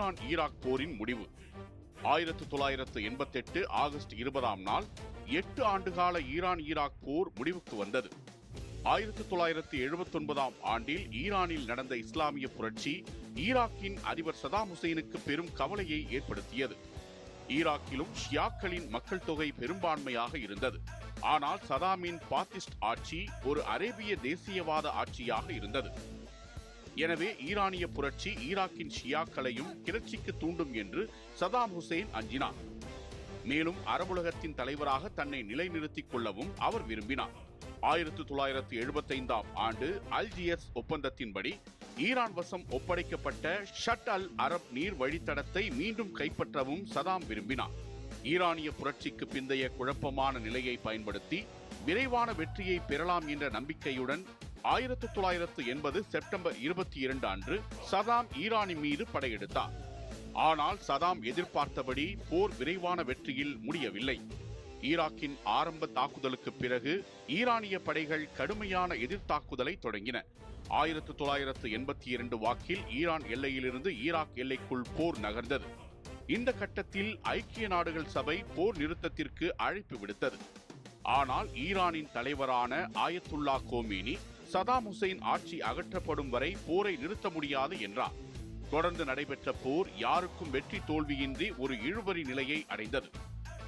Iran Iraq போரின் முடிவு. 1988 August 20ஆம் நாள் 8 ஆண்டுகால ஈரான் ஈராக் போர் முடிவுக்கு வந்தது. 1979ஆம் ஆண்டில் ஈரானில் நடந்த இஸ்லாமிய புரட்சி ஈராக்கின் அதிபர் சதாம் ஹுசைனுக்கு பெரும் கவலையை ஏற்படுத்தியது. ஈராக்கிலும் ஷியாக்களின் மக்கள் தொகை பெரும்பான்மையாக இருந்தது. ஆனால் சதாமின் பாத்திஸ்ட் ஆட்சி ஒரு அரேபிய தேசியவாத ஆட்சியாக இருந்தது. எனவே ஈரானிய புரட்சி ஈராக்கின் ஷியாக்களையும் கிளர்ச்சிக்கு தூண்டும் என்று சதாம் ஹுசைன் அஞ்சினார். மேலும் அரபுலகத்தின் தலைவராக தன்னை நிலைநிறுத்திக் கொள்ளவும் அவர் விரும்பினார். 1975ஆம் ஆண்டு அல்ஜியர்ஸ் ஒப்பந்தத்தின்படி ஈரான் வசம் ஒப்படைக்கப்பட்ட ஷட் அல் அரப் நீர் வழித்தடத்தை மீண்டும் கைப்பற்றவும் சதாம் விரும்பினார். ஈரானிய புரட்சிக்கு பிந்தைய குழப்பமான நிலையை பயன்படுத்தி விரைவான வெற்றியை பெறலாம் என்ற நம்பிக்கையுடன் 1980 செப்டம்பர் 22 அன்று சதாம் ஈரானின் மீது படையெடுத்தார். ஆனால் சதாம் எதிர்பார்த்தபடி போர் விரைவான வெற்றியில் முடியவில்லை. ஈராக்கின் ஆரம்ப தாக்குதலுக்கு பிறகு ஈரானிய படைகள் கடுமையான எதிர்த்தாக்குதலை தொடங்கின. 1982 வாக்கில் ஈரான் எல்லையிலிருந்து ஈராக் எல்லைக்குள் போர் நகர்ந்தது. இந்த கட்டத்தில் ஐக்கிய நாடுகள் சபை போர் நிறுத்தத்திற்கு அழைப்பு விடுத்தது. ஆனால் ஈரானின் தலைவரான ஆயத்துல்லா கோமேனி சதாம் ஹுசைன் ஆட்சி அகற்றப்படும் வரை போரை நிறுத்த முடியாது என்றார். தொடர்ந்து நடைபெற்ற போர் யாருக்கும் வெற்றி தோல்வியின்றி ஒரு இழுபறி நிலையை அடைந்தது.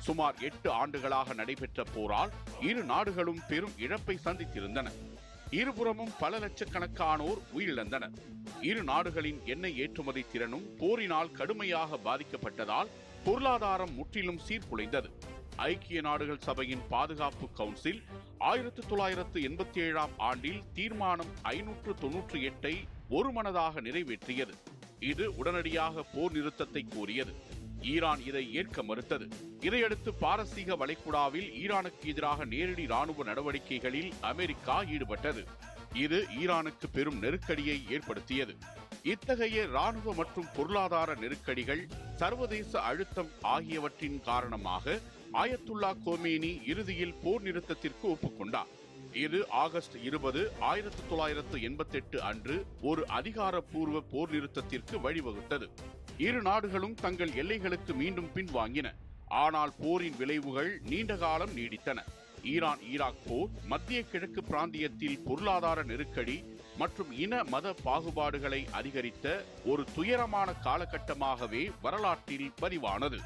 சுமார் 8 ஆண்டுகளாக நடைபெற்ற போரால் இரு நாடுகளும் பெரும் இழப்பை சந்தித்திருந்தன. இருபுறமும் பல லட்சக்கணக்கானோர் உயிரிழந்தனர். இரு நாடுகளின் எண்ணெய் ஏற்றுமதி திறனும் போரினால் கடுமையாக பாதிக்கப்பட்டதால் பொருளாதாரம் முற்றிலும் சீர்குலைந்தது. ஐக்கிய நாடுகள் சபையின் பாதுகாப்பு கவுன்சில் 1987ஆம் ஆண்டில் தீர்மானம் 598ஐ ஒருமனதாக நிறைவேற்றியது. இது உடனடியாக போர் நிறுத்தத்தை கோரியது. ஈரான் இதை ஏற்க மறுத்தது. இதையடுத்து பாரசீக வளைகுடாவில் ஈரானுக்கு எதிராக நேரடி ராணுவ நடவடிக்கைகளில் அமெரிக்கா ஈடுபட்டது. இது ஈரானுக்கு பெரும் நெருக்கடியை ஏற்படுத்தியது. இத்தகைய ராணுவ மற்றும் பொருளாதார நெருக்கடிகள், சர்வதேச அழுத்தம் ஆகியவற்றின் காரணமாக ஆயத்துல்லா கோமேனி இறுதியில் போர் நிறுத்தத்திற்கு ஒப்புக்கொண்டார். இது ஆகஸ்ட் 20, 1988 அன்று ஒரு அதிகாரப்பூர்வ போர் நிறுத்தத்திற்கு வழிவகுத்தது. இரு நாடுகளும் தங்கள் எல்லைகளுக்கு மீண்டும் பின்வாங்கின. ஆனால் போரின் விளைவுகள் நீண்ட காலம் நீடித்தன. ஈரான் ஈராக் போர் மத்திய கிழக்கு பிராந்தியத்தில் பொருளாதார நெருக்கடி மற்றும் இன மத பாகுபாடுகளை அதிகரித்த ஒரு துயரமான காலகட்டமாகவே வரலாற்றில் பதிவானது.